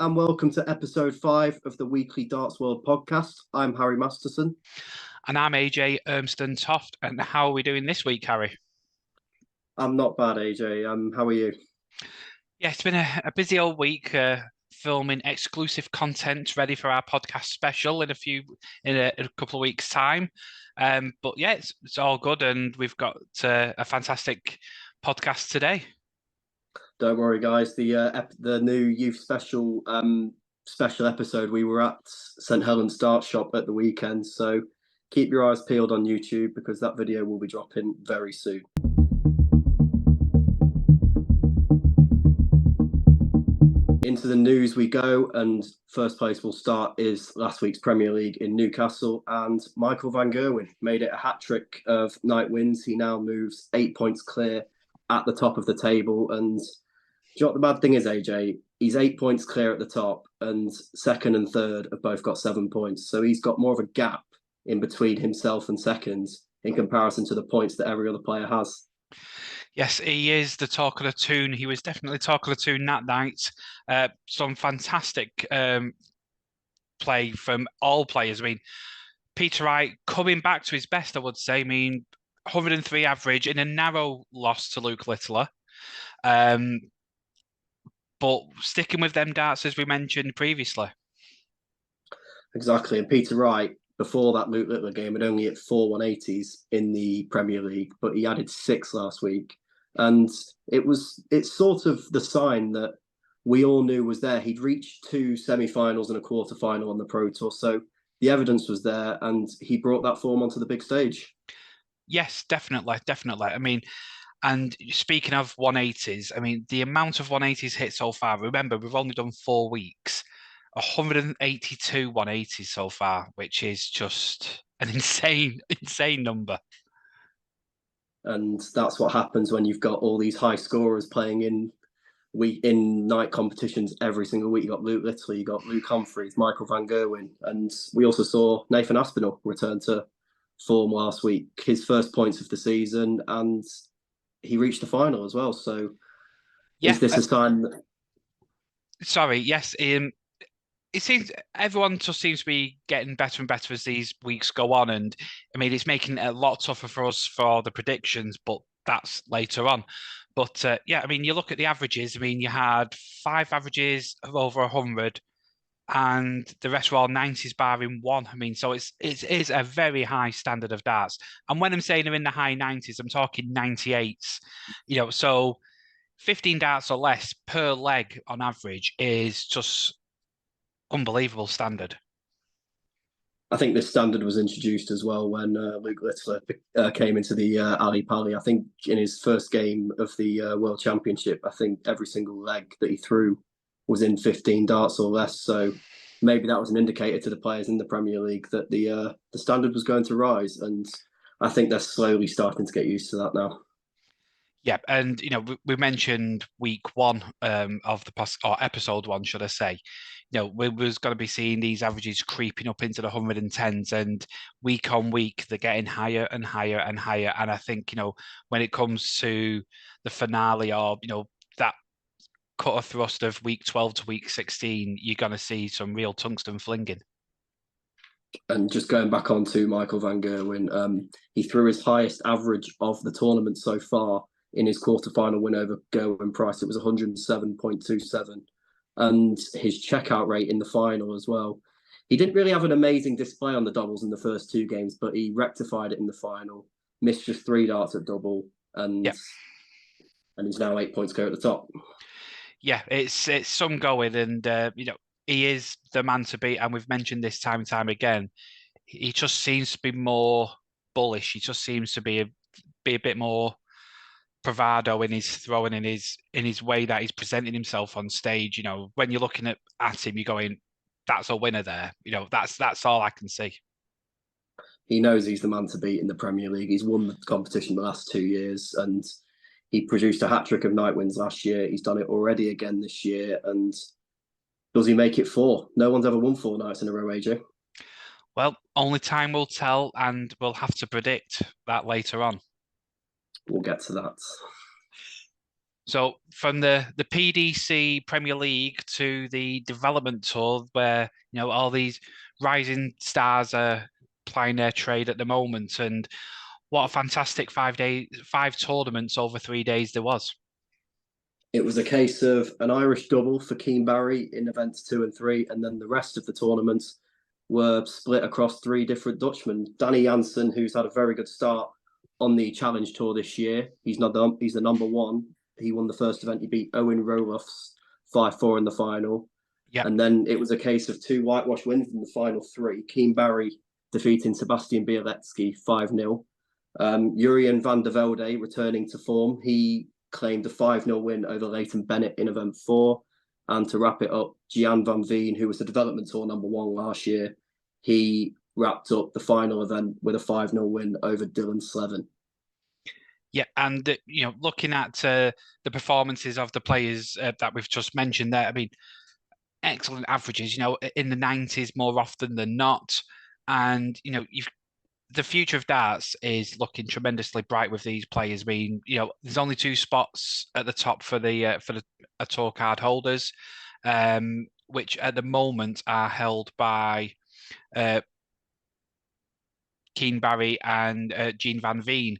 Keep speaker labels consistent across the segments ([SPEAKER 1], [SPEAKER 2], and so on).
[SPEAKER 1] and welcome to episode 5 of the weekly Darts World podcast. I'm Harry Masterson.
[SPEAKER 2] And I'm AJ Ermston Toft. And how are we doing this week, Harry?
[SPEAKER 1] I'm not bad, AJ. How are you?
[SPEAKER 2] Yeah, it's been a busy old week filming exclusive content ready for our podcast special in a couple of weeks' time. But yeah, it's all good, and we've got a fantastic podcast today.
[SPEAKER 1] Don't worry, guys. The new youth special episode. We were at St Helens Dart Shop at the weekend, so keep your eyes peeled on YouTube because that video will be dropping very soon. Into the news we go, and first place we'll start is last week's Premier League in Newcastle, and Michael van Gerwen made it a hat-trick of night wins. He now moves 8 points clear at the top of the table, and do you know what the bad thing is, AJ? He's 8 points clear at the top, and second and third have both got 7 points. So he's got more of a gap in between himself and seconds in comparison to the points that every other player has.
[SPEAKER 2] Yes, he is the talk of the tune. He was definitely talk of the tune that night. Some fantastic play from all players. I mean, Peter Wright coming back to his best, I would say. I mean, 103 average in a narrow loss to Luke Littler. But sticking with them darts, as we mentioned previously.
[SPEAKER 1] Exactly. And Peter Wright, before that Luke Littler game, had only hit 4 180s in the Premier League, but he added 6 last week. And it's sort of the sign that we all knew was there. He'd reached 2 semi-finals and a quarter-final on the Pro Tour. So the evidence was there, and he brought that form onto the big stage.
[SPEAKER 2] Yes, definitely. I mean, and speaking of 180s, I mean, the amount of 180s hit so far, remember, we've only done 4 weeks, 182 180s so far, which is just an insane number.
[SPEAKER 1] And that's what happens when you've got all these high scorers playing in night competitions every single week. You got Luke Littler, you got Luke Humphries, Michael van Gerwen, and we also saw Nathan Aspinall return to form last week, his first points of the season, and he reached the final as well. So is this a sign that...
[SPEAKER 2] Sorry, yes. It seems everyone just seems to be getting better and better as these weeks go on. And I mean, it's making it a lot tougher for us for the predictions, but that's later on. But yeah, I mean, you look at the averages. I mean, you had 5 averages of over 100, and the rest were all 90s barring 1. I mean, so it is a very high standard of darts. And when I'm saying they're in the high 90s, I'm talking 98s. You know, so 15 darts or less per leg on average is just unbelievable standard.
[SPEAKER 1] I think this standard was introduced as well when Luke Littler came into the Ali Pali. I think in his first game of the World Championship, I think every single leg that he threw was in 15 darts or less. So maybe that was an indicator to the players in the Premier League that the standard was going to rise. And I think they're slowly starting to get used to that now.
[SPEAKER 2] Yeah, and you know we mentioned week 1 of the past, or episode 1, should I say? You know, we was going to be seeing these averages creeping up into the 110s, and week on week they're getting higher and higher and higher. And I think when it comes to the finale, or that cut of thrust of week 12 to week 16, you're going to see some real tungsten flinging.
[SPEAKER 1] And just going back on to Michael van Gerwen, he threw his highest average of the tournament so far in his quarterfinal win over Gerwin Price. It was 107.27. And his checkout rate in the final as well. He didn't really have an amazing display on the doubles in the first 2 games, but he rectified it in the final, missed just 3 darts at double, and he's now 8 points clear at the top.
[SPEAKER 2] Yeah, it's some going, and he is the man to beat, and we've mentioned this time and time again. He just seems to be more bullish. He just seems to be a bit more bravado in his throwing, in his way that he's presenting himself on stage. When you're looking at him, you're going, "That's a winner there." That's all I can see.
[SPEAKER 1] He knows he's the man to beat in the Premier League. He's won the competition the last 2 years, and he produced a hat-trick of night wins last year. He's done it already again this year, and does he make it 4? No one's ever won 4 nights in a row, AJ.
[SPEAKER 2] Well, only time will tell, and we'll have to predict that later on.
[SPEAKER 1] We'll get to that.
[SPEAKER 2] So from the PDC Premier League to the development tour, where all these rising stars are plying their trade at the moment, and what a fantastic 5 tournaments over 3 days there was.
[SPEAKER 1] It was a case of an Irish double for Keen Barry in events 2 and 3, and then the rest of the tournaments were split across 3 different Dutchmen. Danny Jansen, who's had a very good start on the Challenge Tour this year, he's the number one. He won the first event. He beat Owen Roloff's 5-4 in the final.
[SPEAKER 2] Yeah.
[SPEAKER 1] And then it was a case of 2 whitewash wins in the final 3. Keen Barry defeating Sebastian Bieletsky 5-0. Jurien van der Velde returning to form. He claimed a 5-0 win over Leighton Bennett in event 4. And to wrap it up, Gian van Veen, who was the development tour number 1 last year, he wrapped up the final event with a 5-0 win over Dylan Slevin.
[SPEAKER 2] Yeah, and looking at the performances of the players that we've just mentioned there, I mean, excellent averages. In the 90s more often than not, and the future of darts is looking tremendously bright with these players. I mean, there's only 2 spots at the top for the tour card holders, which at the moment are held by Keen Barry and Jean Van Veen.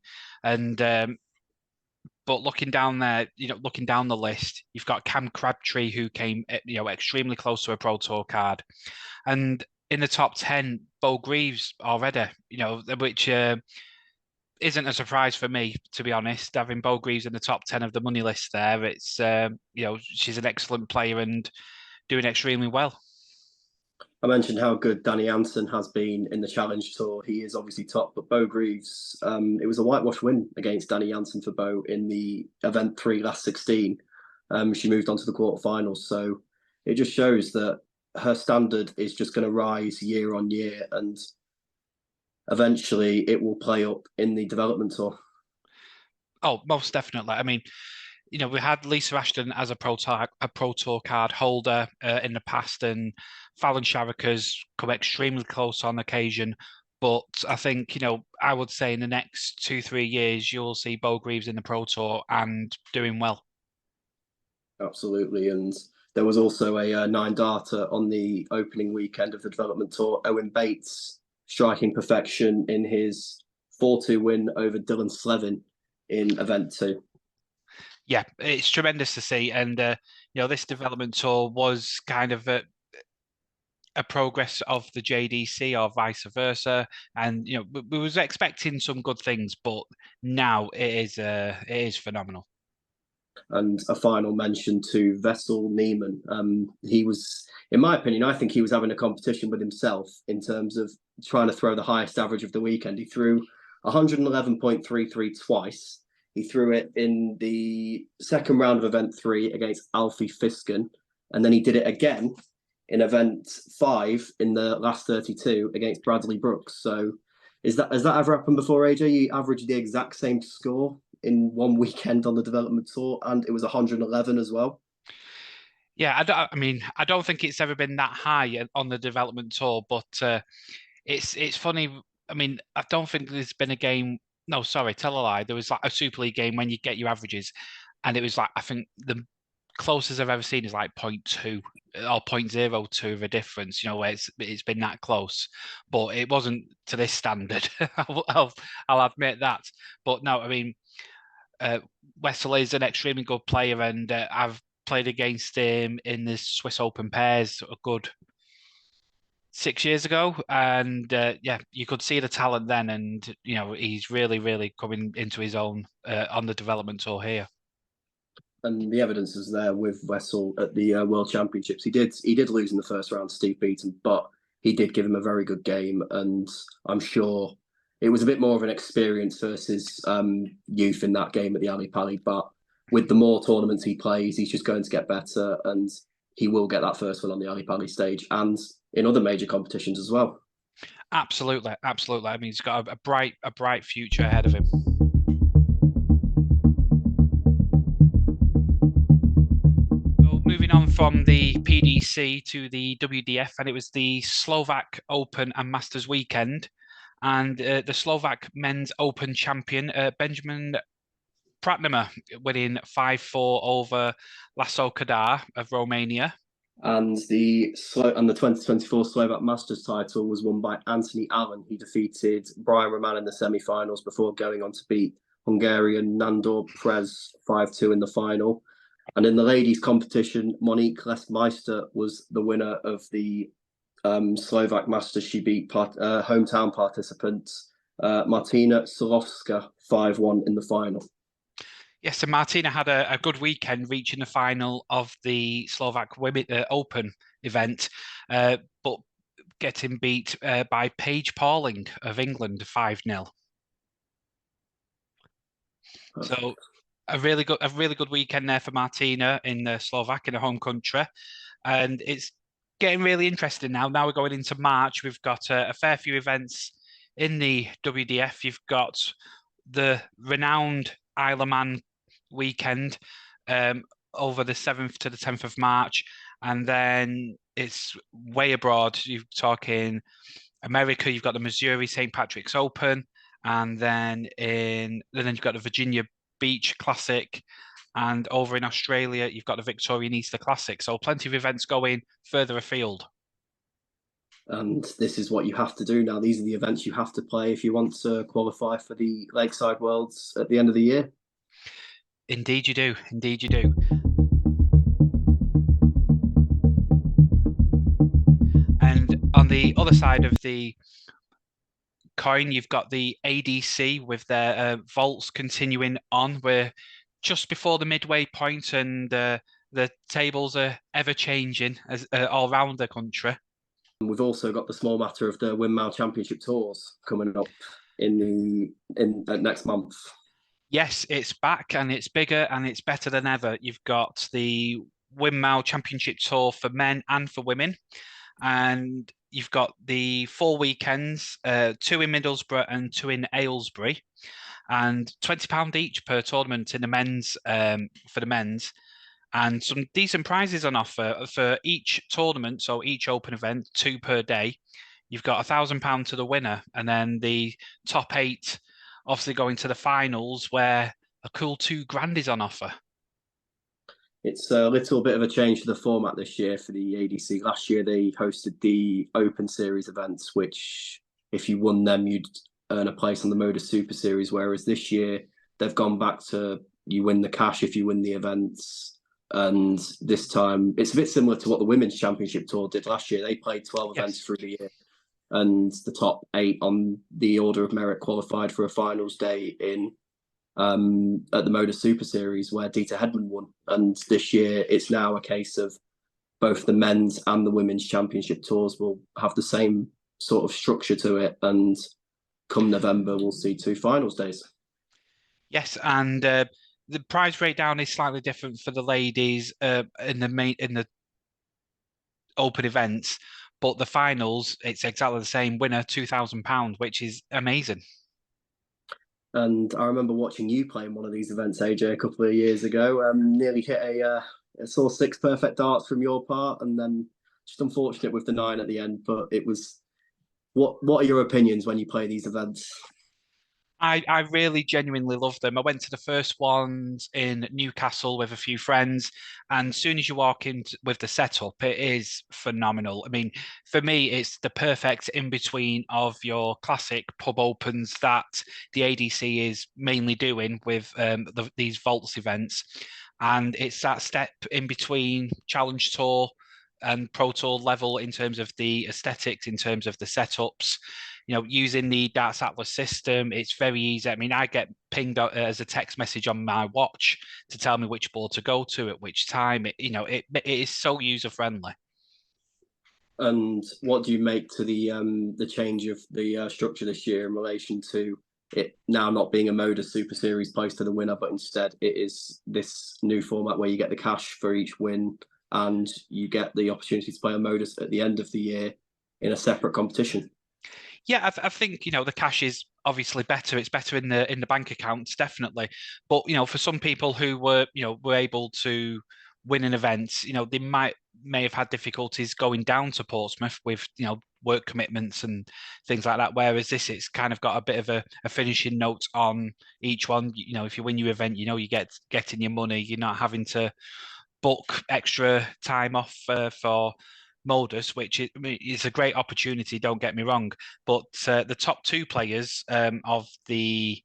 [SPEAKER 2] And but looking down there, looking down the list, you've got Cam Crabtree, who came extremely close to a Pro Tour card, and in the top 10, Bo Greaves already, which isn't a surprise for me, to be honest. Having Bo Greaves in the top 10 of the money list there, it's she's an excellent player and doing extremely well.
[SPEAKER 1] I mentioned how good Danny Jansen has been in the Challenge Tour. He is obviously top, but Bo Greaves, it was a whitewash win against Danny Jansen for Bo in the event 3 last 16. She moved on to the quarterfinals. So it just shows that her standard is just going to rise year on year, and eventually it will play up in the development tour.
[SPEAKER 2] Oh, most definitely. I mean, we had Lisa Ashton as a Pro Tour card holder in the past, and Fallon Sherrick has come extremely close on occasion. But I think, I would say in the next 2-3 years, you'll see Bo Greaves in the Pro Tour and doing well.
[SPEAKER 1] Absolutely. And there was also a 9-darter on the opening weekend of the development tour. Owen Bates striking perfection in his 4-2 win over Dylan Slevin in event 2.
[SPEAKER 2] Yeah, it's tremendous to see. And, this development tour was kind of a progress of the JDC or vice versa. And, we was expecting some good things, but now it is phenomenal.
[SPEAKER 1] And a final mention to Vessel Neiman. He was, in my opinion, I think he was having a competition with himself in terms of trying to throw the highest average of the weekend. He threw 111.33 twice. He threw it in the second round of event 3 against Alfie Fisken. And then he did it again in event 5 in the last 32 against Bradley Brooks. So has that ever happened before, AJ? You averaged the exact same score in one weekend on the development tour, and it was 111 as well.
[SPEAKER 2] Yeah, I don't think it's ever been that high on the development tour, but it's funny. I mean, I don't think there's been a game. No, sorry, tell a lie. There was like a Super League game when you get your averages, and it was like, I think the closest I've ever seen is like 0.2 or 0.02 of a difference. Where it's been that close, but it wasn't to this standard. I'll admit that. But no, I mean, Wessel is an extremely good player, and I've played against him in the Swiss Open pairs a good 6 years ago, and yeah, you could see the talent then, and he's really coming into his own on the development tour here.
[SPEAKER 1] And the evidence is there with Wessel at the World Championships. He did lose in the first round to Steve Beaton, but he did give him a very good game, and I'm sure it was a bit more of an experience versus youth in that game at the Ali Pali. But with the more tournaments he plays, he's just going to get better, and he will get that first one on the Ali Pali stage and in other major competitions as well.
[SPEAKER 2] Absolutely. I mean, he's got a bright future ahead of him. So moving on from the PDC to the WDF, and it was the Slovak Open and Masters weekend, and the Slovak Men's Open champion Benjamin Pratnama winning 5-4 over Laslo Kadar of Romania.
[SPEAKER 1] And the 2024 Slovak Masters title was won by Anthony Allen. He defeated Brian Roman in the semi-finals before going on to beat Hungarian Nandor Prez 5-2 in the final. And in the ladies' competition, Monique Lesmeister was the winner of the Slovak Masters. She beat hometown participants Martina Solovska 5-1 in the final.
[SPEAKER 2] Yes, and Martina had a good weekend, reaching the final of the Slovak Women Open event, but getting beat by Paige Pauling of England 5-0. So a really good weekend there for Martina in Slovak, in her home country, and it's getting really interesting now. Now we're going into March. We've got a fair few events in the WDF. You've got the renowned Isle of Man weekend over the 7th to the 10th of March, and then it's way abroad. You're talking America. You've got the Missouri St. Patrick's Open, and then you've got the Virginia Beach Classic, and over in Australia you've got the Victorian Easter Classic. So plenty of events going further afield.
[SPEAKER 1] And this is what you have to do now. These are the events you have to play if you want to qualify for the Lakeside Worlds at the end of the year.
[SPEAKER 2] Indeed you do. Indeed you do. And on the other side of the coin, you've got the ADC with their vaults continuing on. We're just before the midway point, and the tables are ever changing as all around the country.
[SPEAKER 1] We've also got the small matter of the Windmill Championship Tours coming up in next month.
[SPEAKER 2] Yes, it's back, and it's bigger and it's better than ever. You've got the Windmill Championship Tour for men and for women, and you've got the 4 weekends, 2 in Middlesbrough and 2 in Aylesbury, and £20 each per tournament in the men's, for the men's, and some decent prizes on offer for each tournament. So each open event, 2 per day. You've got £1,000 to the winner, and then the top 8 obviously going to the finals, where a cool £2,000 is on offer.
[SPEAKER 1] It's a little bit of a change to the format this year for the ADC. Last year they hosted the Open Series events, which if you won them, you'd earn a place on the Moda Super Series. Whereas this year they've gone back to you win the cash if you win the events. And this time it's a bit similar to what the Women's Championship Tour did last year. They played 12 events through the year, and the top 8 on the order of merit qualified for a finals day in at the Moda Super Series, where Dieter Hedman won. And this year it's now a case of both the men's and the women's championship tours will have the same sort of structure to it, and come November we'll see 2 finals days.
[SPEAKER 2] Yes, and the prize breakdown is slightly different for the ladies in the open events, but the finals, it's exactly the same. Winner £2,000, which is amazing.
[SPEAKER 1] And I remember watching you play in one of these events, AJ, a couple of years ago. Nearly hit a saw 6 perfect darts from your part, and then just unfortunate with the 9 at the end. But it was. What are your opinions when you play these events?
[SPEAKER 2] I really genuinely love them. I went to the first ones in Newcastle with a few friends, and as soon as you walk in with the setup, it is phenomenal. I mean, for me, it's the perfect in between of your classic pub opens that the ADC is mainly doing with these vaults events, and it's that step in between Challenge Tour and Pro Tour level in terms of the aesthetics, in terms of the setups. You know, using the Darts Atlas system, it's very easy. I mean, I get pinged as a text message on my watch to tell me which board to go to at which time. It is so user friendly.
[SPEAKER 1] And what do you make to the change of the structure this year in relation to it now not being a Moda Super Series place to the winner, but instead it is this new format where you get the cash for each win and you get the opportunity to play a Modus at the end of the year in a separate competition?
[SPEAKER 2] Yeah, I think the cash is obviously better. It's better in the bank accounts, definitely. But for some people who were able to win an event, they may have had difficulties going down to Portsmouth with work commitments and things like that. Whereas this, it's kind of got a bit of a finishing note on each one. You know, if you win your event, you know you getting your money. You're not having to book extra time off for Modus, which is a great opportunity. Don't get me wrong, but the top two players of the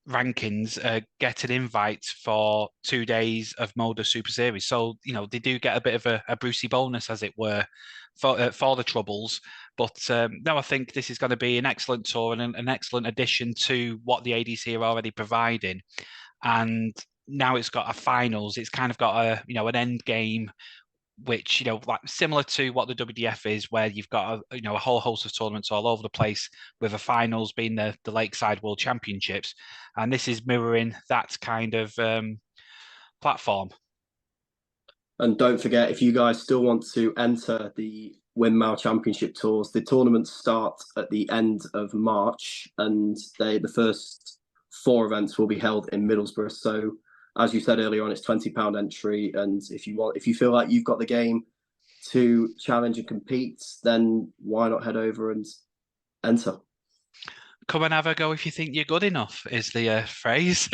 [SPEAKER 2] rankings get an invite for 2 days of Modus Super Series. So, you know, they do get a bit of a Brucey bonus, as it were, for the troubles. But no, I think this is going to be an excellent tour and an excellent addition to what the ADC are already providing. And now it's got a finals. It's kind of got an end game, which, you know, like similar to what the WDF is, where you've got a whole host of tournaments all over the place, with the finals being the Lakeside World Championships, and this is mirroring that kind of platform.
[SPEAKER 1] And don't forget, if you guys still want to enter the Windmill Championship tours, the tournaments start at the end of March, and the first 4 events will be held in Middlesbrough. So, as you said earlier on, it's £20 entry, and if you feel like you've got the game to challenge and compete, then why not head over and enter?
[SPEAKER 2] Come and have a go if you think you're good enough, is the phrase.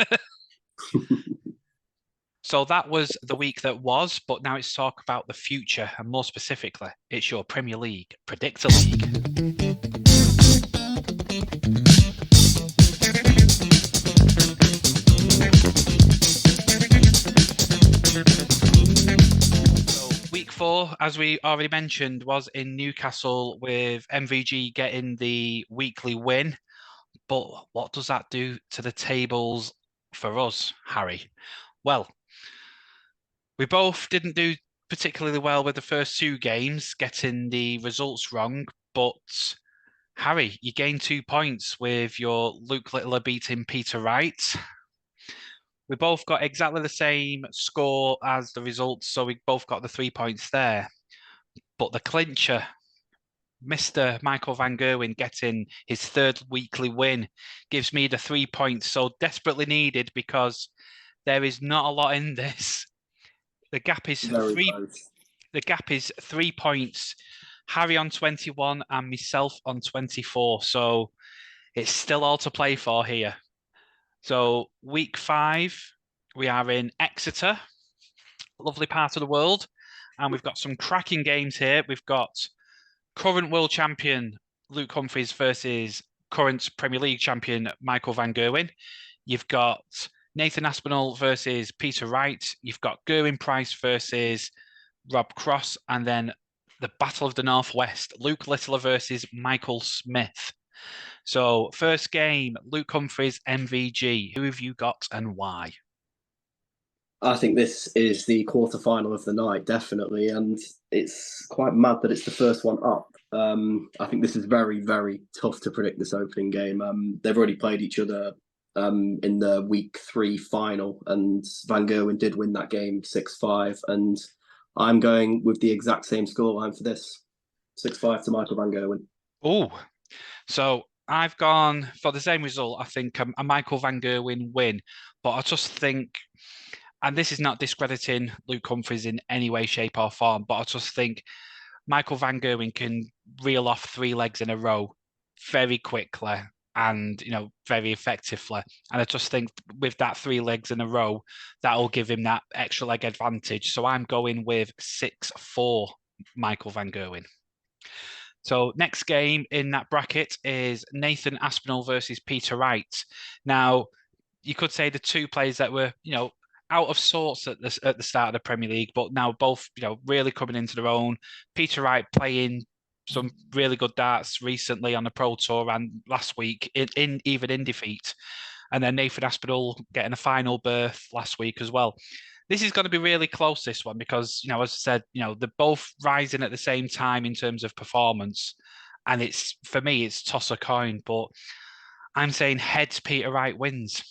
[SPEAKER 2] So that was the week that was, but now it's talk about the future, and more specifically, it's your Premier League Predictor League. Week 4, as we already mentioned, was in Newcastle, with MVG getting the weekly win. But what does that do to the tables for us, Harry? Well, we both didn't do particularly well with the first 2 games, getting the results wrong. But Harry, you gained 2 points with your Luke Littler beating Peter Wright. We both got exactly the same score as the results, so we both got the 3 points there. But the clincher, Mr. Michael Van Gerwen getting his 3rd weekly win, gives me the 3 points so desperately needed, because there is not a lot in this. The gap is The gap is 3 points. Harry on 21 and myself on 24. So it's still all to play for here. So week 5, we are in Exeter, lovely part of the world, and we've got some cracking games here. We've got current world champion Luke Humphries versus current Premier League champion Michael Van Gerwen. You've got Nathan Aspinall versus Peter Wright. You've got Gerwin Price versus Rob Cross, and then the Battle of the Northwest, Luke Littler versus Michael Smith. So first game, Luke Humphries, MVG. Who have you got and why?
[SPEAKER 1] I think this is the quarterfinal of the night, definitely, and it's quite mad that it's the first one up. I think this is very, very tough to predict, this opening game. They've already played each other in the week 3 final, and Van Gerwen did win that game 6-5, and I'm going with the exact same scoreline for this, 6-5 to Michael Van Gerwen.
[SPEAKER 2] Oh, so I've gone for the same result. I think a Michael Van Gerwen win, but I just think, and this is not discrediting Luke Humphries in any way, shape or form, but I just think Michael Van Gerwen can reel off 3 legs in a row very quickly and, you know, very effectively. And I just think with that 3 legs in a row, that'll give him that extra leg advantage. So I'm going with 6-4 Michael Van Gerwen. So next game in that bracket is Nathan Aspinall versus Peter Wright. Now, you could say the 2 players that were, you know, out of sorts at the start of the Premier League, but now both, you know, really coming into their own. Peter Wright playing some really good darts recently on the Pro Tour and last week, even in defeat. And then Nathan Aspinall getting a final berth last week as well. This is going to be really close, this one, because, you know, as I said, you know, they're both rising at the same time in terms of performance. And it's, for me, it's toss a coin, but I'm saying heads Peter Wright wins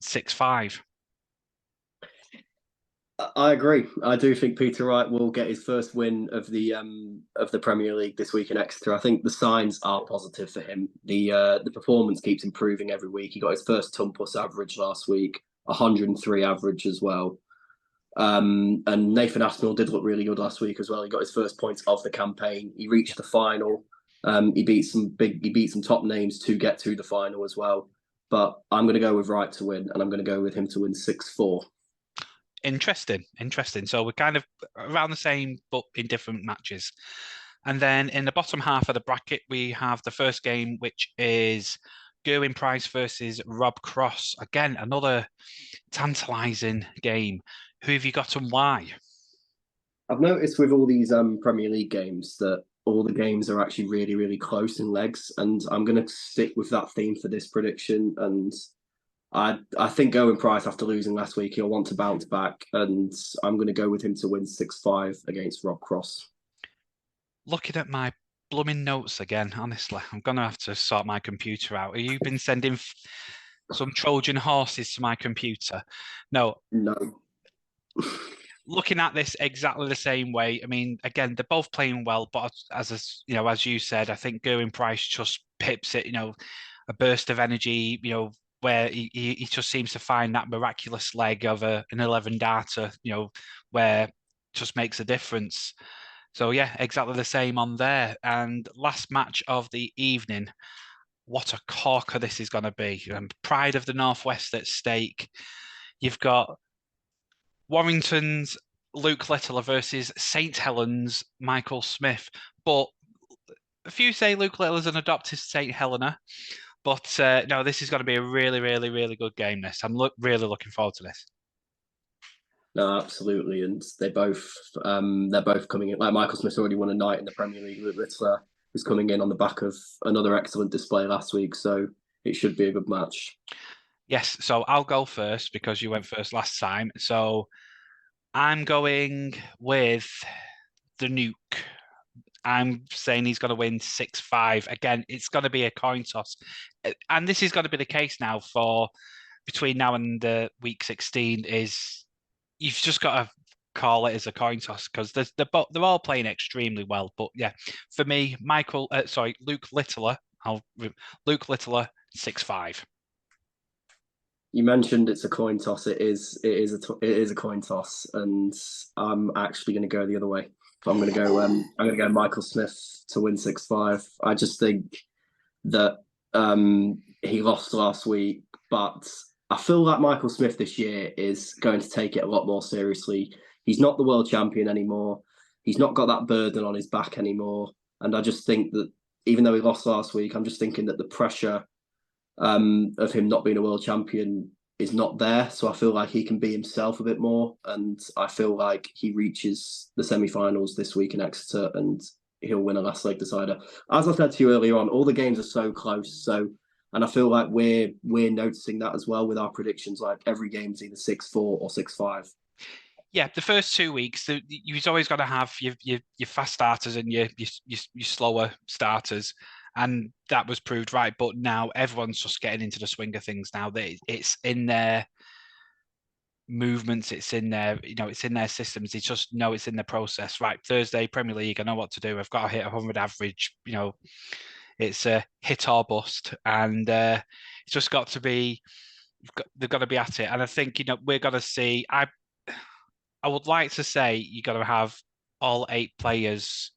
[SPEAKER 2] 6-5.
[SPEAKER 1] I agree. I do think Peter Wright will get his first win of the Premier League this week in Exeter. I think the signs are positive for him. The performance keeps improving every week. He got his first Tumpus average last week, 103 average as well. And Nathan Aspinall did look really good last week as well. He got his first points of the campaign. He reached the final. He beat some top names to get to the final as well. But I'm going to go with Wright to win, and I'm going to go with him to win 6-4.
[SPEAKER 2] Interesting. So we're kind of around the same, but in different matches. And then in the bottom half of the bracket, we have the first game, which is Gerwyn Price versus Rob Cross. Again, another tantalising game. Who have you got and why?
[SPEAKER 1] I've noticed with all these Premier League games that all the games are actually really, really close in legs, and I'm going to stick with that theme for this prediction. And I think Gerwyn Price, after losing last week, he'll want to bounce back, and I'm going to go with him to win 6-5 against Rob Cross.
[SPEAKER 2] Looking at my blooming notes again, honestly, I'm going to have to sort my computer out. Have you been sending some Trojan horses to my computer? No. Looking at this exactly the same way. I mean, again, they're both playing well, but as you said, I think Gerwyn Price just pips it. A burst of energy. Where he just seems to find that miraculous leg of an 11 darter. Where just makes a difference. So yeah, exactly the same on there. And last match of the evening. What a corker this is going to be. Pride of the Northwest at stake. You've got Warrington's Luke Littler versus St. Helens Michael Smith. But a few say Luke Littler's an adopted St. Helena. But no, this is going to be a really, really, really good game. I'm really looking forward to this.
[SPEAKER 1] No, absolutely, and they're both coming in. Like Michael Smith's already won a night in the Premier League. Luke Littler is coming in on the back of another excellent display last week, so it should be a good match.
[SPEAKER 2] Yes, so I'll go first because you went first last time. So I'm going with the Nuke. I'm saying he's going to win 6-5. Again, it's going to be a coin toss. And this is going to be the case now for between now and the week 16 is you've just got to call it as a coin toss because they're all playing extremely well. But yeah, for me, Luke Littler, Luke Littler 6-5.
[SPEAKER 1] You mentioned it's a coin toss. It is a coin toss, and I'm actually going to go the other way. I'm going to go Michael Smith to win 6-5. I just think that he lost last week, but I feel like Michael Smith this year is going to take it a lot more seriously. He's not the world champion anymore. He's not got that burden on his back anymore. And I just think that even though he lost last week, I'm just thinking that the pressure of him not being a world champion is not there. So I feel like he can be himself a bit more. And I feel like he reaches the semi-finals this week in Exeter and he'll win a last leg decider. As I said to you earlier on, all the games are so close. And I feel like we're noticing that as well with our predictions. Like every game is either 6-4 or 6-5.
[SPEAKER 2] Yeah, the first 2 weeks, you've always got to have your fast starters and your slower starters, and that was proved right. But now everyone's just getting into the swing of things. Now it's in their movements, it's in their it's in their systems. They just know it's in the process. Right, Thursday Premier League, I know what to do. I've got to hit 100 average. It's a hit or bust, and it's just got to be. They've got to be at it, and I think we're going to see. I would like to say you're going to have all 8 players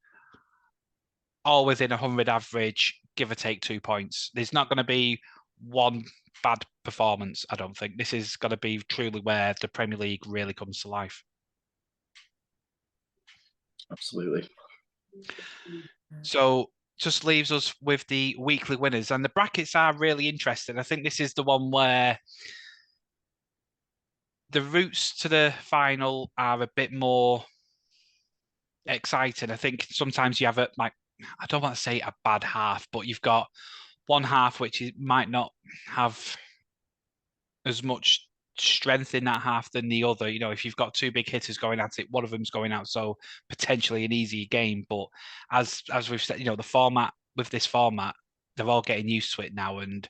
[SPEAKER 2] all within 100 average, give or take 2 points. There's not going to be one bad performance, I don't think. This is going to be truly where the Premier League really comes to life.
[SPEAKER 1] Absolutely.
[SPEAKER 2] So just leaves us with the weekly winners. And the brackets are really interesting. I think this is the one where the routes to the final are a bit more exciting. I think sometimes you have I don't want to say a bad half, but you've got one half which might not have as much strength in that half than the other. If you've got 2 big hitters going at it, one of them's going out, so potentially an easy game. But as we've said, the format with this format, they're all getting used to it now, and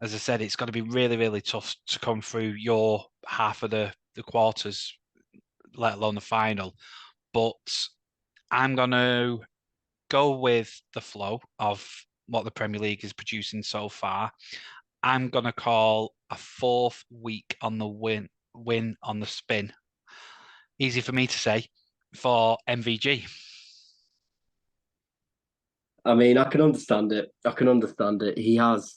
[SPEAKER 2] as I said, it's going to be really, really tough to come through your half of the quarters, let alone the final. But I'm going to go with the flow of what the Premier League is producing so far. I'm going to call a 4th week on the win on the spin. easy for me to say, for MVG.
[SPEAKER 1] I mean, I can understand it. I can understand it. He has,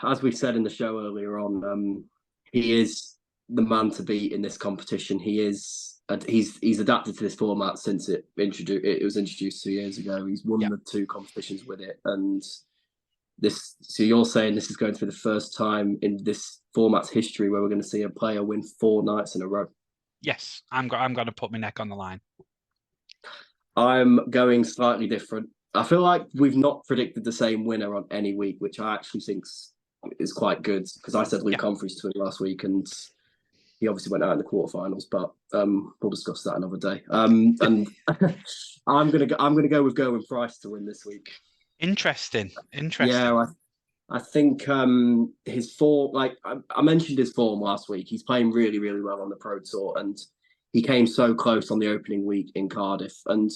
[SPEAKER 1] as we said in the show earlier on, he is the man to beat in this competition. He is. He's adapted to this format since it was introduced 2 years ago. He's won the two competitions with it, and this. So you're saying this is going to be the first time in this format's history where we're going to see a player win 4 nights in a row.
[SPEAKER 2] Yes, I'm going to put my neck on the line.
[SPEAKER 1] I'm going slightly different. I feel like we've not predicted the same winner on any week, which I actually think is quite good because I said Luke Humphries to win last week, and he obviously went out in the quarterfinals. But we'll discuss that another day. And I'm gonna go with Gerwyn Price to win this week.
[SPEAKER 2] Interesting.
[SPEAKER 1] Yeah, I think his form, like I mentioned his form last week. He's playing really, really well on the Pro Tour, and he came so close on the opening week in Cardiff. And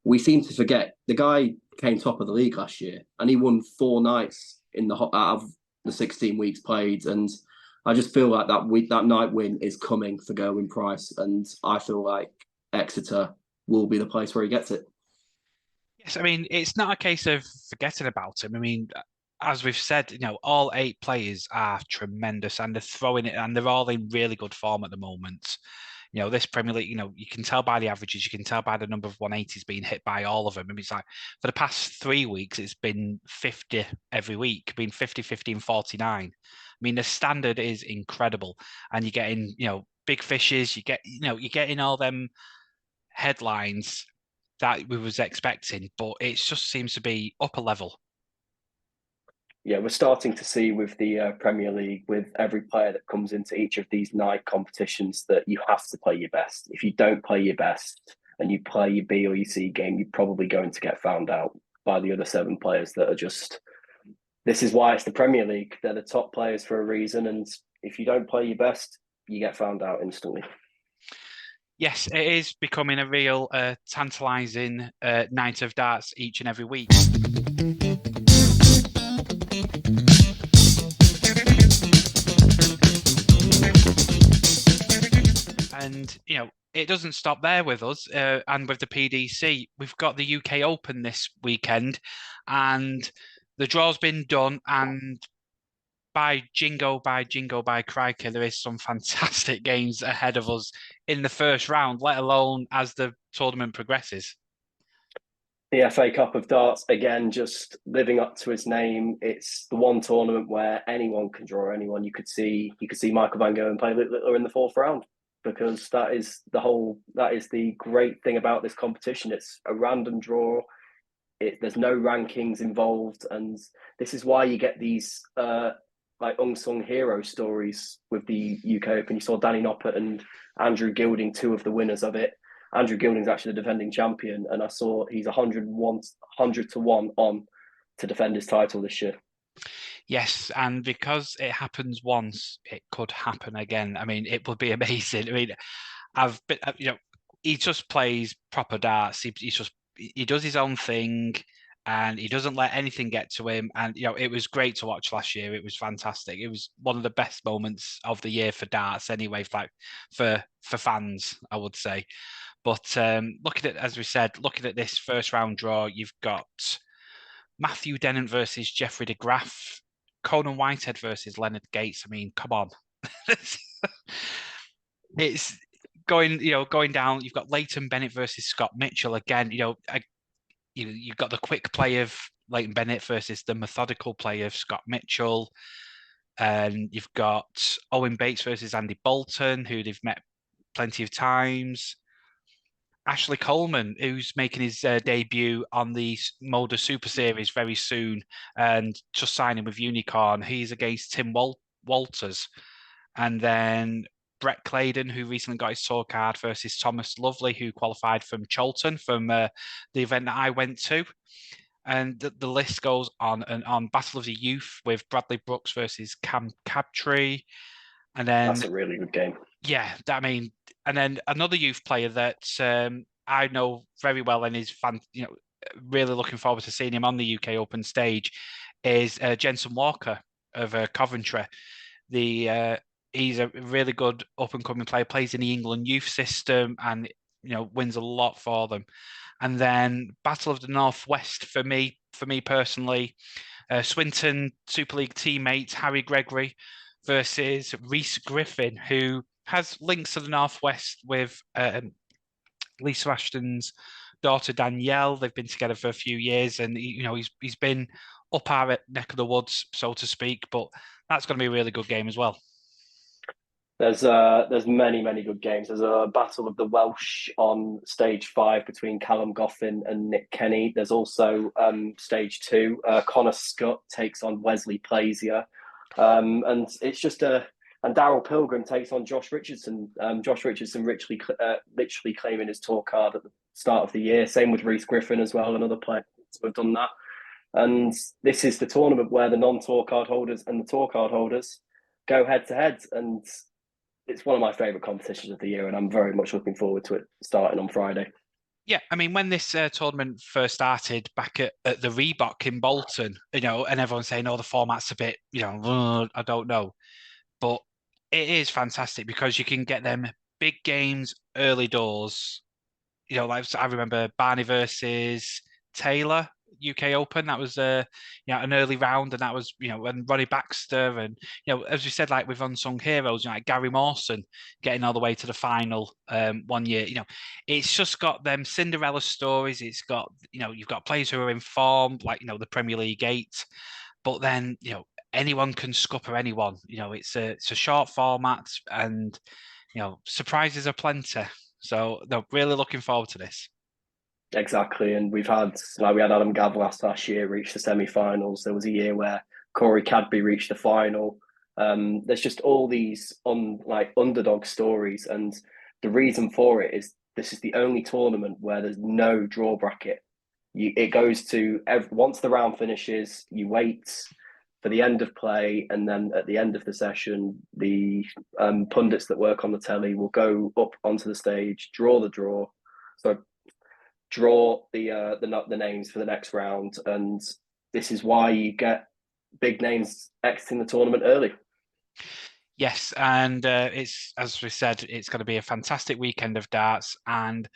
[SPEAKER 1] we seem to forget the guy came top of the league last year, and he won 4 nights out of the 16 weeks played. And I just feel like that night win is coming for Gerwyn Price, and I feel like Exeter will be the place where he gets it.
[SPEAKER 2] Yes, I mean, it's not a case of forgetting about him. I mean, as we've said, all 8 players are tremendous and they're throwing it and they're all in really good form at the moment. This Premier League, you can tell by the averages, you can tell by the number of 180s being hit by all of them. I mean, it's like for the past 3 weeks, it's been 50 every week, been 50, 50, and 49. I mean, the standard is incredible. And you're getting, big fishes, you're getting all them headlines that we was expecting, but it just seems to be upper level.
[SPEAKER 1] Yeah, we're starting to see with the Premier League, with every player that comes into each of these night competitions, that you have to play your best. If you don't play your best and you play your B or your C game, you're probably going to get found out by the other 7 players that are just. This is why it's the Premier League. They're the top players for a reason, and if you don't play your best, you get found out instantly.
[SPEAKER 2] Yes, it is becoming a real tantalising night of darts each and every week. And, it doesn't stop there with us and with the PDC. We've got the UK Open this weekend and the draw's been done. And by jingo, by crikey, there is some fantastic games ahead of us in the first round, let alone as the tournament progresses.
[SPEAKER 1] The FA Cup of Darts, again, just living up to its name. It's the one tournament where anyone can draw anyone. You could see Michael van Gerwen play Littler in the 4th round, because that is the great thing about this competition. It's a random draw. There's no rankings involved, and this is why you get these like unsung hero stories with the UK Open. You saw Danny Noppert and Andrew Gilding, 2 of the winners of it. Andrew Gilding's actually the defending champion, and I saw he's 100 to 1 on to defend his title this year.
[SPEAKER 2] Yes, and because it happens once, it could happen again. I mean, it would be amazing. I mean, I've been, he just plays proper darts. He does his own thing, and he doesn't let anything get to him. And it was great to watch last year. It was fantastic. It was one of the best moments of the year for darts, anyway, for fans, I would say. But looking at this first round draw, you've got Matthew Dennant versus Jeffrey de Graaf, Conan Whitehead versus Leonard Gates. I mean, come on. It's going down. You've got Leighton Bennett versus Scott Mitchell again. You've got the quick play of Leighton Bennett versus the methodical play of Scott Mitchell. And you've got Owen Bates versus Andy Bolton, who they've met plenty of times. Ashley Coleman, who's making his debut on the Moda Super Series very soon and just signing with Unicorn. He's against Tim Walters. And then Brett Claydon, who recently got his tour card, versus Thomas Lovely, who qualified from Cholton from the event that I went to. And the list goes on and on. Battle of the Youth with Bradley Brooks versus Cam Cabtree. And then
[SPEAKER 1] that's a really good game.
[SPEAKER 2] Yeah, I mean, and then another youth player that I know very well and is really looking forward to seeing him on the UK Open stage is Jensen Walker of Coventry. The he's a really good up and coming player. Plays in the England youth system, and wins a lot for them. And then Battle of the Northwest for me personally, Swinton Super League teammate Harry Gregory versus Reece Griffin, who has links to the Northwest with Lisa Ashton's daughter Danielle. They've been together for a few years, and he's been up our neck of the woods, so to speak. But that's going to be a really good game as well.
[SPEAKER 1] There's many good games. There's a battle of the Welsh on stage 5 between Callum Goffin and Nick Kenny. There's also stage 2. Connor Scott takes on Wesley Plazier, and it's just and Daryl Pilgrim takes on Josh Richardson. Josh Richardson literally claiming his tour card at the start of the year. Same with Reece Griffin as well, another player who have done that. And this is the tournament where the non-tour card holders and the tour card holders go head to head, and it's one of my favourite competitions of the year, and I'm very much looking forward to it starting on Friday.
[SPEAKER 2] Yeah, I mean, when this tournament first started back at the Reebok in Bolton, and everyone's saying, "Oh, the format's a bit, I don't know," but it is fantastic because you can get them big games early doors. Like I remember Barney versus Taylor UK Open. That was an early round, and that was and Ronnie Baxter, and as we said, like with unsung heroes, like Gary Mawson getting all the way to the final one year. It's just got them Cinderella stories. It's got you've got players who are in form, like the Premier League 8, but then anyone can scupper anyone. It's a short format, and surprises are plenty. So they're really looking forward to this.
[SPEAKER 1] Exactly, and we had Adam Gavlas last year reach the semi-finals. There was a year where Corey Cadby reached the final. There's just all these underdog stories, and the reason for it is this is the only tournament where there's no draw bracket. It goes to once the round finishes, you wait for the end of play, and then at the end of the session, the pundits that work on the telly will go up onto the stage, draw the draw. So draw the names for the next round, and this is why you get big names exiting the tournament early.
[SPEAKER 2] Yes, and it's, as we said, it's going to be a fantastic weekend of darts. And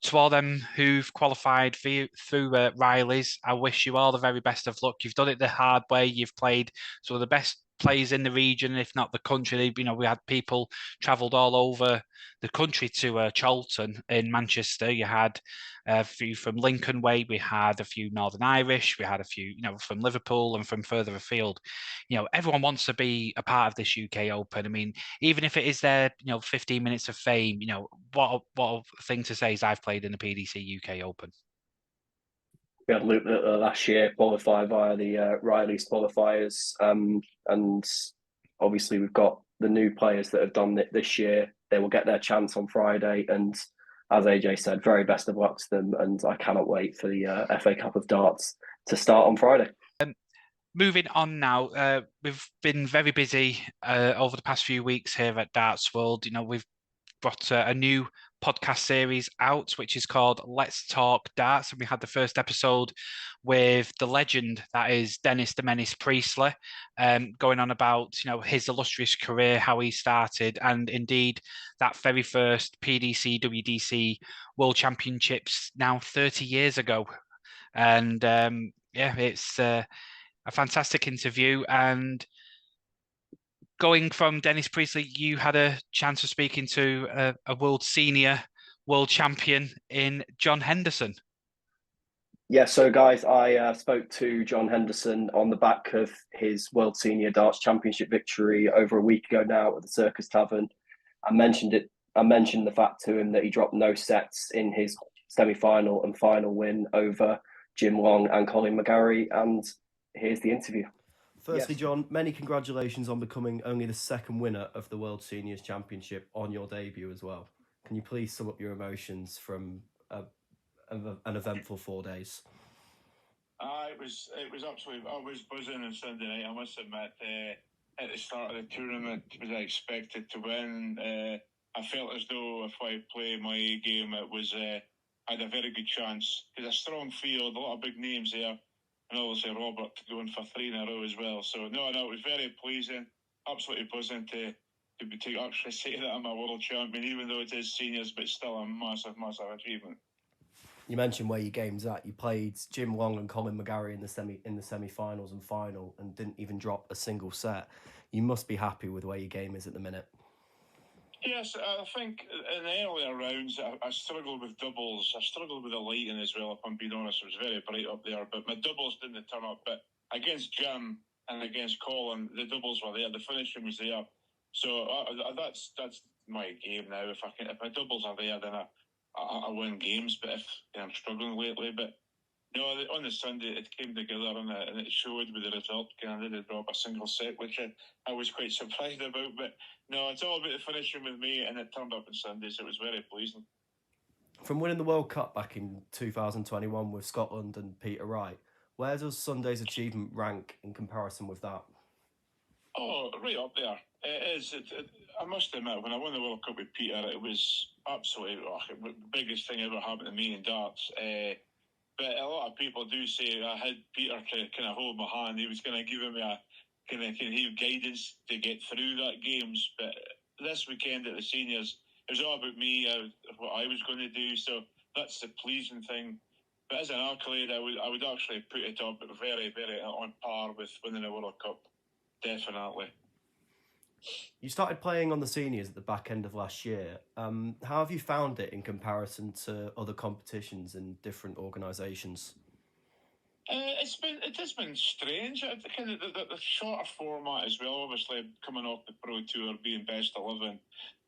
[SPEAKER 2] to all them who've qualified through Riley's, I wish you all the very best of luck. You've done it the hard way. You've played some of the best players in the region, if not the country. We had people travelled all over the country to Charlton in Manchester. You had a few from Lincoln Way. We had a few Northern Irish. We had a few, from Liverpool and from further afield. Everyone wants to be a part of this UK Open. I mean, even if it is their, 15 minutes of fame, what a thing to say is I've played in the PDC UK Open.
[SPEAKER 1] We had Luke last year qualify via the Riley's qualifiers, and obviously we've got the new players that have done it this year. They will get their chance on Friday, and as AJ said, very best of luck to them, and I cannot wait for the FA Cup of Darts to start on Friday.
[SPEAKER 2] Moving on now, we've been very busy over the past few weeks here at Darts World. We've brought a new podcast series out, which is called Let's Talk Darts. And we had the first episode with the legend that is Dennis the Menace Priestley, going on about, his illustrious career, how he started, and indeed that very first PDC WDC World Championships now 30 years ago. And it's a fantastic interview. And going from Dennis Priestley, you had a chance of speaking to a world champion in John Henderson.
[SPEAKER 1] Yeah, so guys, I spoke to John Henderson on the back of his World Senior Darts Championship victory over a week ago now at the Circus Tavern. I mentioned the fact to him that he dropped no sets in his semi-final and final win over Jim Long and Colin McGarry, and here's the interview. Firstly, yes. John, many congratulations on becoming only the second winner of the World Seniors Championship on your debut as well. Can you please sum up your emotions from an eventful 4 days?
[SPEAKER 3] It was absolutely. I was buzzing on Sunday night. I must admit, at the start of the tournament, was I expected to win. I felt as though if I played my A game, it was I had a very good chance. There's a strong field, a lot of big names there. And obviously Robert going for 3 in a row as well. So, no, it was very pleasing. Absolutely buzzing to to actually say that I'm a world champion, even though it is seniors, but still a massive, massive achievement.
[SPEAKER 1] You mentioned where your game's at. You played Jim Long and Colin McGarry in the semi-finals and final, and didn't even drop a single set. You must be happy with where your game is at the minute.
[SPEAKER 3] Yes, I think in the earlier rounds, I struggled with doubles. I struggled with the lighting as well, if I'm being honest. It was very bright up there, but my doubles didn't turn up. But against Jim and against Colin, the doubles were there. The finishing was there. So that's my game now. If my doubles are there, then I win games. But if I'm struggling lately, but no, on the Sunday it came together and it showed with the result. I did drop a single set, which I was quite surprised about. But no, it's all about the finishing with me, and it turned up on Sunday, so it was very pleasing.
[SPEAKER 1] From winning the World Cup back in 2021 with Scotland and Peter Wright, where does Sunday's achievement rank in comparison with that?
[SPEAKER 3] Oh, right up there. It is. I must admit, when I won the World Cup with Peter, it was absolutely the biggest thing ever happened to me in darts. But a lot of people do say I had Peter to kind of hold my hand. He was kind of giving me a kind of guidance to get through that games. But this weekend at the seniors, it was all about me, what I was going to do. So that's the pleasing thing. But as an accolade, I would actually put it up very, very on par with winning the World Cup. Definitely.
[SPEAKER 1] You started playing on the seniors at the back end of last year. How have you found it in comparison to other competitions in different organisations?
[SPEAKER 3] It has been strange. Kind of the shorter format as well. Obviously, coming off the Pro Tour, being best 11,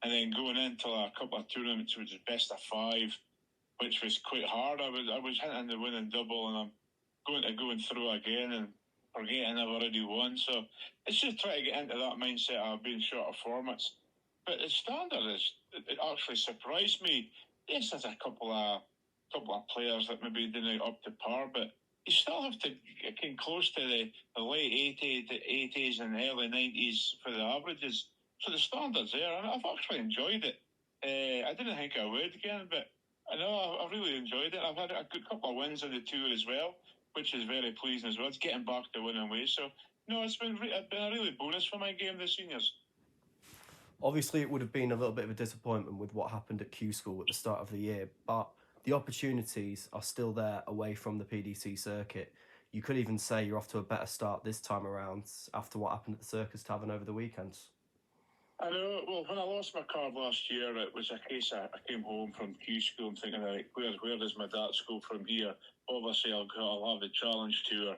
[SPEAKER 3] and then going into a couple of tournaments which was best of 5, which was quite hard. I was hitting the winning double, and I'm going through again and forgetting I've already won. So it's just trying to get into that mindset of being shorter formats. But the standard it actually surprised me. Yes, there's a couple of players that maybe didn't up to par, but you still have to get close to the late 80s and early 90s for the averages. So the standard's there, and I've actually enjoyed it. I didn't think I would again, but I know I've really enjoyed it. I've had a good couple of wins on the tour as well, which is very pleasing as well. It's getting back to winning ways. So, no, it's been a really bonus for my game this seniors.
[SPEAKER 1] Obviously, it would have been a little bit of a disappointment with what happened at Q School at the start of the year, but the opportunities are still there away from the PDC circuit. You could even say you're off to a better start this time around after what happened at the Circus Tavern over the weekend.
[SPEAKER 3] I know. Well, when I lost my card last year, it was a case I came home from Q School and thinking, like, where does my darts go from here? Obviously, I'll have the Challenge Tour.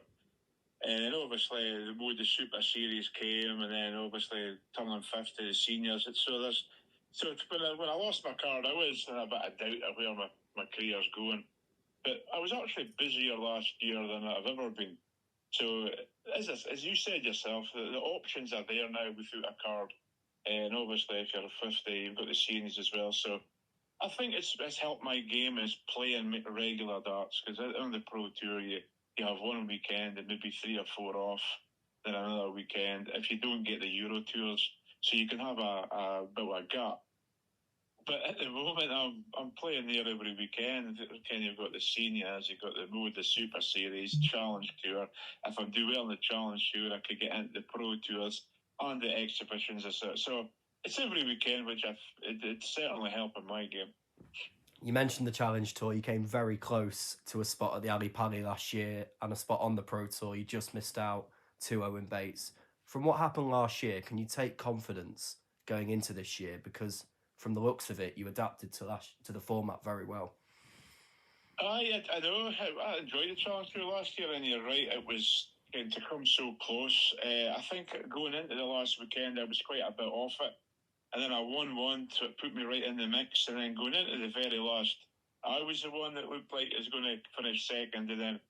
[SPEAKER 3] And then obviously the Super Series came, and then obviously turning 50 the seniors. So when I lost my card, I was in a bit of doubt of where my career's going. But I was actually busier last year than I've ever been. So as you said yourself, the options are there now without a card. And obviously if you're 50, you've got the seniors as well. So I think it's helped my game is playing regular darts, because on the Pro Tour you have one weekend and maybe 3 or 4 off, then another weekend if you don't get the Euro Tours. So you can have a bit of a gap. But at the moment, I'm playing there every weekend. You've got the seniors, you've got the Super Series, Challenge Tour. If I do well in the Challenge Tour, I could get into the Pro Tours and the exhibitions. So it's every weekend, which it's certainly helping my game.
[SPEAKER 1] You mentioned the Challenge Tour. You came very close to a spot at the Ali Pali last year and a spot on the Pro Tour. You just missed out to Owen Bates. From what happened last year, can you take confidence going into this year? Because from the looks of it, you adapted to the format very well.
[SPEAKER 3] I know. I enjoyed the Challenge Tour last year, and you're right. It was to come so close. I think going into the last weekend, I was quite a bit off it. And then I won one, so it put me right in the mix. And then going into the very last, I was the one that looked like it was going to finish second. And then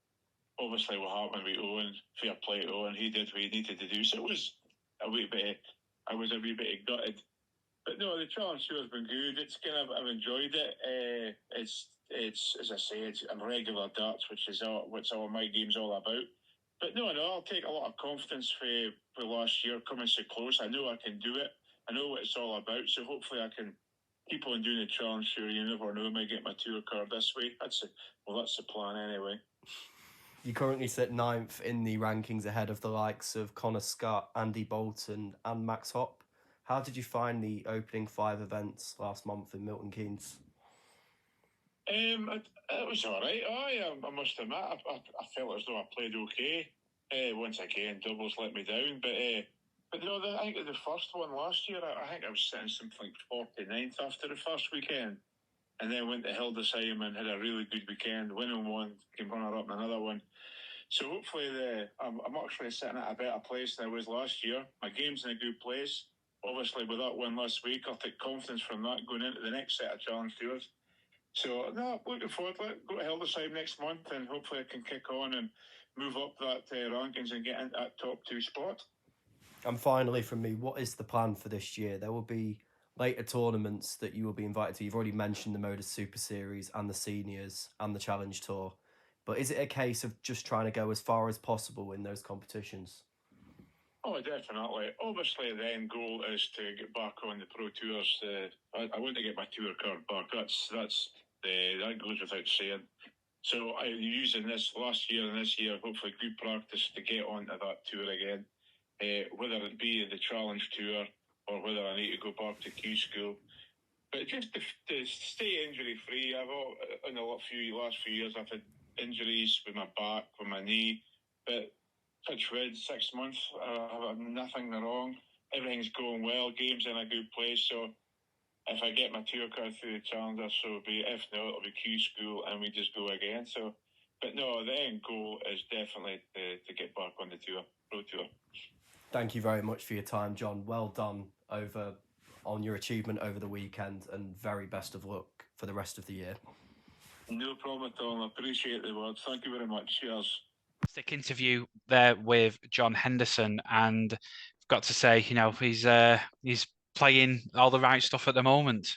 [SPEAKER 3] obviously what happened with Owen, fair play to Owen, he did what he needed to do. So it was I was a wee bit gutted. But no, the Challenge Tour has been good. It's kind of, I've enjoyed it. It's as I say, it's a regular darts, which is all my game's all about. But no, I'll take a lot of confidence for last year coming so close. I know I can do it. I know what it's all about, so hopefully I can keep on doing the Challenge Tour. You never know, I might get my tour card this way. That's the plan anyway.
[SPEAKER 1] You currently sit 9th in the rankings ahead of the likes of Connor Scott, Andy Bolton and Max Hopp. How did you find the opening 5 events last month in Milton Keynes?
[SPEAKER 3] It was all right. I must admit, I felt as though I played okay. Once again, doubles let me down. But no, I think the first one last year, I think I was sitting something like 49th after the first weekend. And then went to Hildesheim and had a really good weekend, winning one, came runner-up in another one. So hopefully I'm actually sitting at a better place than I was last year. My game's in a good place. Obviously, with that win last week, I'll take confidence from that going into the next set of challenge tours. So, no, looking forward to it. Go to Hildesheim next month and hopefully I can kick on and move up that rankings and get into that top 2 spot.
[SPEAKER 1] And finally from me, what is the plan for this year? There will be later tournaments that you will be invited to. You've already mentioned the Modus Super Series and the Seniors and the Challenge Tour. But is it a case of just trying to go as far as possible in those competitions?
[SPEAKER 3] Oh, definitely. Obviously, the end goal is to get back on the Pro Tours. I want to get my tour card back. That goes without saying. So I'm using this last year and this year, hopefully good practice to get onto that tour again. Whether it be the Challenge Tour or whether I need to go back to Q School. But just to stay injury free, in the last few years I've had injuries with my back, with my knee, but touch wood, 6 months, I've nothing wrong. Everything's going well, game's in a good place, so if I get my tour card through the Challenger, so be it. If not, it'll be Q School and we just go again. So, but no, the end goal is definitely to get back on the tour, Pro Tour.
[SPEAKER 1] Thank you very much for your time, John. Well done on your achievement over the weekend, and very best of luck for the rest of the year.
[SPEAKER 3] No problem at all. I appreciate the words. Thank you very much. Cheers.
[SPEAKER 2] Fantastic interview there with John Henderson, and I've got to say, he's playing all the right stuff at the moment.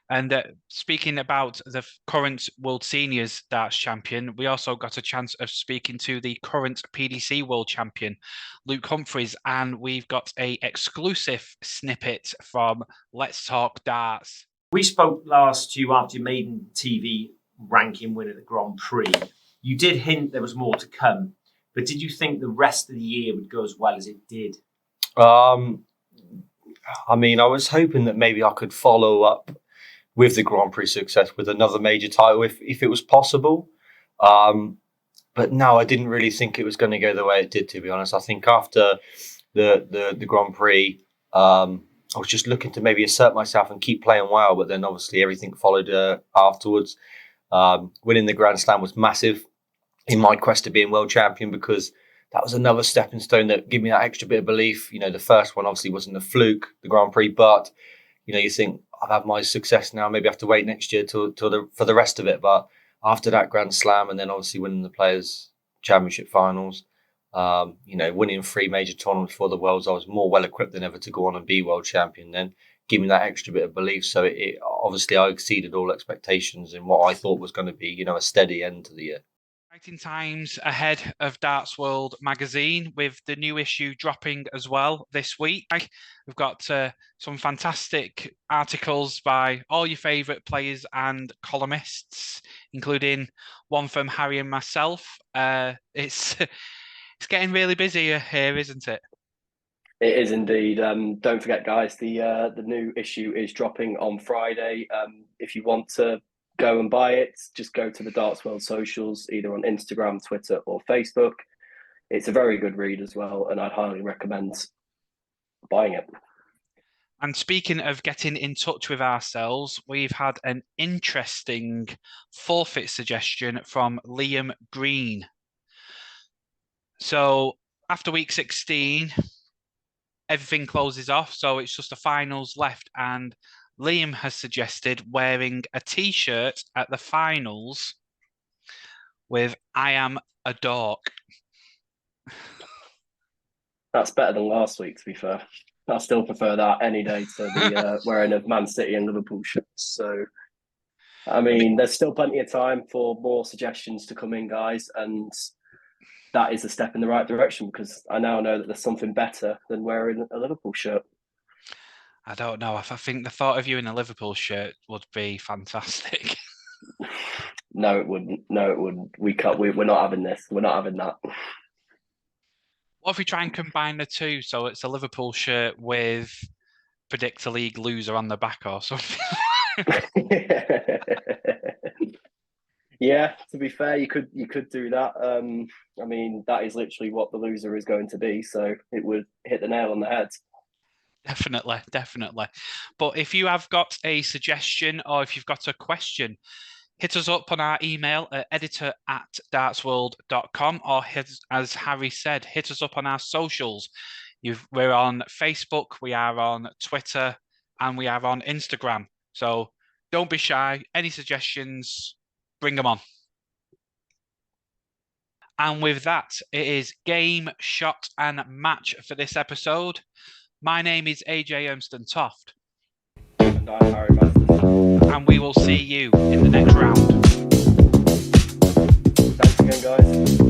[SPEAKER 2] And speaking about the current World Seniors Darts Champion, we also got a chance of speaking to the current PDC World Champion, Luke Humphries, and we've got a exclusive snippet from Let's Talk Darts.
[SPEAKER 4] We spoke last to you after your maiden TV ranking win at the Grand Prix. You did hint there was more to come, but did you think the rest of the year would go as well as it did?
[SPEAKER 5] I mean, I was hoping that maybe I could follow up with the Grand Prix success with another major title if it was possible. But no, I didn't really think it was going to go the way it did, to be honest. I think after the Grand Prix, I was just looking to maybe assert myself and keep playing well, but then obviously everything followed afterwards. Winning the Grand Slam was massive in my quest to being world champion, because that was another stepping stone that gave me that extra bit of belief. You know, the first one obviously wasn't a fluke, the Grand Prix, but you think I've had my success now. Maybe I have to wait next year for the rest of it. But after that Grand Slam, and then obviously winning the Players' Championship finals, winning 3 major tournaments for the Worlds, I was more well equipped than ever to go on and be world champion. Then give me that extra bit of belief. So it obviously I exceeded all expectations in what I thought was going to be, a steady end to the year.
[SPEAKER 2] Exciting times ahead of Darts World magazine, with the new issue dropping as well this week. We've got some fantastic articles by all your favourite players and columnists, including one from Harry and myself. It's getting really busy here, isn't it?
[SPEAKER 1] It is indeed. Don't forget, guys, the new issue is dropping on Friday. If you want to go and buy it, just go to the Darts World socials, either on Instagram, Twitter, or Facebook. It's a very good read as well, and I'd highly recommend buying it.
[SPEAKER 2] And speaking of getting in touch with ourselves, we've had an interesting forfeit suggestion from Liam Green. So after week 16, everything closes off, so it's just the finals left, and Liam has suggested wearing a t-shirt at the finals with "I am a dork." That's
[SPEAKER 1] better than last week, to be fair. I still prefer that any day to the wearing of Man City and Liverpool shirts. So, I mean, there's still plenty of time for more suggestions to come in, guys, and that is a step in the right direction, because I now know that there's something better than wearing a Liverpool shirt.
[SPEAKER 2] I don't know. I think the thought of you in a Liverpool shirt would be fantastic.
[SPEAKER 1] No, it wouldn't. No, it wouldn't. We can't. We're not having this. We're not having that.
[SPEAKER 2] Or if we try and combine the two, so it's a Liverpool shirt with predict a league loser on the back or something.
[SPEAKER 1] Yeah, to be fair, you could do that. I mean, that is literally what the loser is going to be, so it would hit the nail on the head.
[SPEAKER 2] Definitely. But if you have got a suggestion or if you've got a question, hit us up on our email at editor@dartsworld.com, or as Harry said, hit us up on our socials. We're on Facebook, we are on Twitter, and we are on Instagram. So don't be shy. Any suggestions, bring them on. And with that, it is game, shot, and match for this episode. My name is AJ Ermston Toft.
[SPEAKER 1] And I'm Harry Masters.
[SPEAKER 2] And we will see you in the next round.
[SPEAKER 1] Thanks again, guys.